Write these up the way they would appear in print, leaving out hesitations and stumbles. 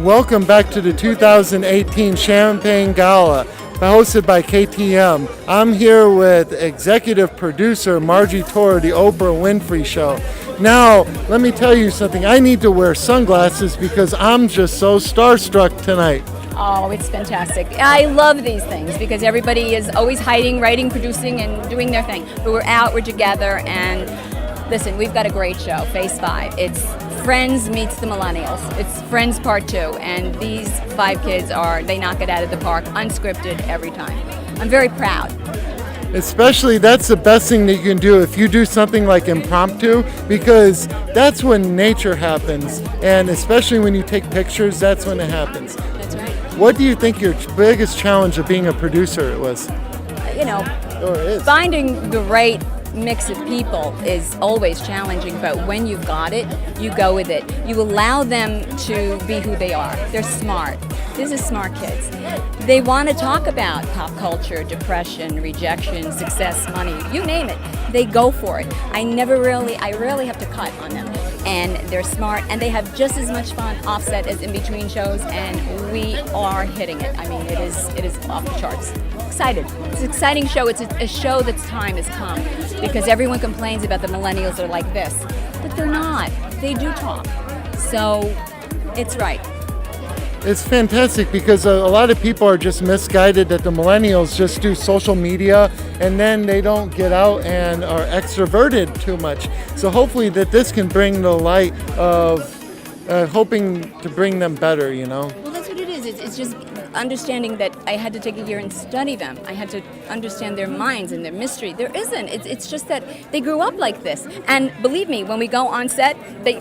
Welcome back to the 2018 Champagne Gala, hosted by KTM. I'm here with executive producer Margie Tortoriello, the Oprah Winfrey Show. Now, let me tell you something. I need to wear sunglasses because I'm just so starstruck tonight. Oh, it's fantastic. I love these things because everybody is always hiding, writing, producing, and doing their thing. But we're out, we're together, and listen, we've got a great show, Phase 5. It's Friends meets the Millennials. It's Friends Part 2, and these 5 kids they knock it out of the park, unscripted every time. I'm very proud. Especially, that's the best thing that you can do if you do something like impromptu, because that's when nature happens, and especially when you take pictures, that's when it happens. That's right. What do you think your biggest challenge of being a producer was? Or is? Finding the right mix of people is always challenging, but when you've got it, you go with it. You allow them to be who they are. They're smart. These are smart kids. They want to talk about pop culture, depression, rejection, success, money, you name it. They go for it. I rarely have to cut on them. And they're smart, and they have just as much fun offset as in between shows, and we are hitting it. I mean, it is off the charts. Excited. It's an exciting show. It's a show that's time has come, because everyone complains about the millennials are like this, but they're not. They do talk. So it's right. It's fantastic because a lot of people are just misguided that the millennials just do social media and then they don't get out and are extroverted too much. So hopefully that this can bring the light of hoping to bring them better, Well, that's what it is. It's just understanding that I had to take a year and study them. I had to understand their minds and their mystery. There isn't. It's just that they grew up like this. And believe me, when we go on set, they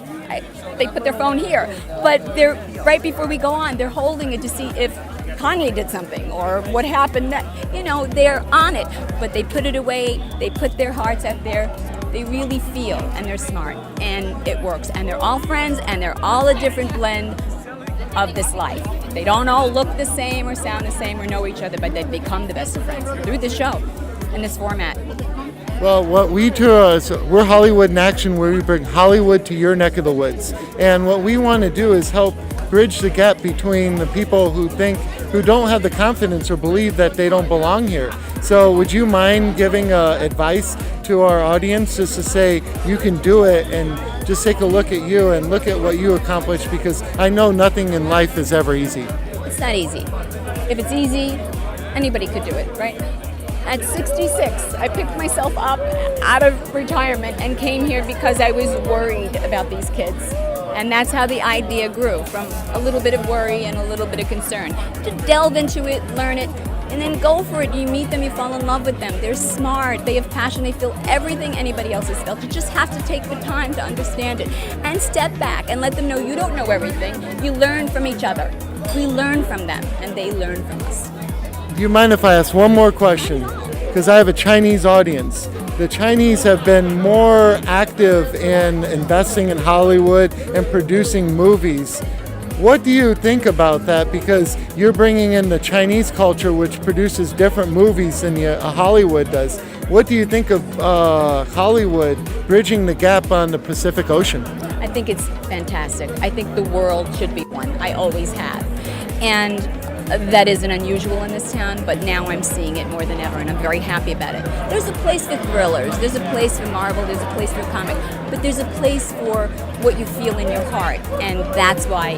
put their phone here. But they're right before we go on, they're holding it to see if Kanye did something or what happened. They're on it. But they put it away. They put their hearts out there. They really feel, and they're smart, and it works. And they're all friends, and they're all a different blend of this life. They don't all look the same or sound the same or know each other, but they become the best of friends through the show in this format. Well, what we do is we're Hollywood in Action, where we bring Hollywood to your neck of the woods. And what we want to do is help bridge the gap between the people who don't have the confidence or believe that they don't belong here. So would you mind giving advice to our audience just to say you can do it, and just take a look at you and look at what you accomplished, because I know nothing in life is ever easy. It's not easy. If it's easy, anybody could do it, right? At 66, I picked myself up out of retirement and came here because I was worried about these kids. And that's how the idea grew, from a little bit of worry and a little bit of concern. To delve into it, learn it, and then go for it. You meet them, you fall in love with them. They're smart, they have passion, they feel everything anybody else has felt. You just have to take the time to understand it and step back and let them know you don't know everything. You learn from each other. We learn from them, and they learn from us. Do you mind if I ask one more question? Because I have a Chinese audience. The Chinese have been more active in investing in Hollywood and producing movies. What do you think about that? Because you're bringing in the Chinese culture, which produces different movies than Hollywood does. What do you think of Hollywood bridging the gap on the Pacific Ocean? I think it's fantastic. I think the world should be one. I always have. And that isn't unusual in this town, but now I'm seeing it more than ever, and I'm very happy about it. There's a place for thrillers, there's a place for Marvel, there's a place for comic, but there's a place for what you feel in your heart, and that's why,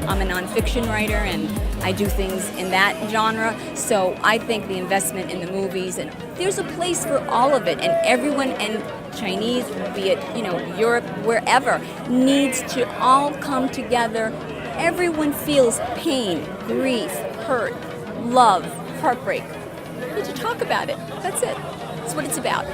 I'm a nonfiction writer, and I do things in that genre, so I think the investment in the movies, and there's a place for all of it, and everyone, and Chinese, be it, Europe, wherever, needs to all come together. Everyone feels pain, grief, hurt, love, heartbreak. We need to talk about it. That's it. That's what it's about.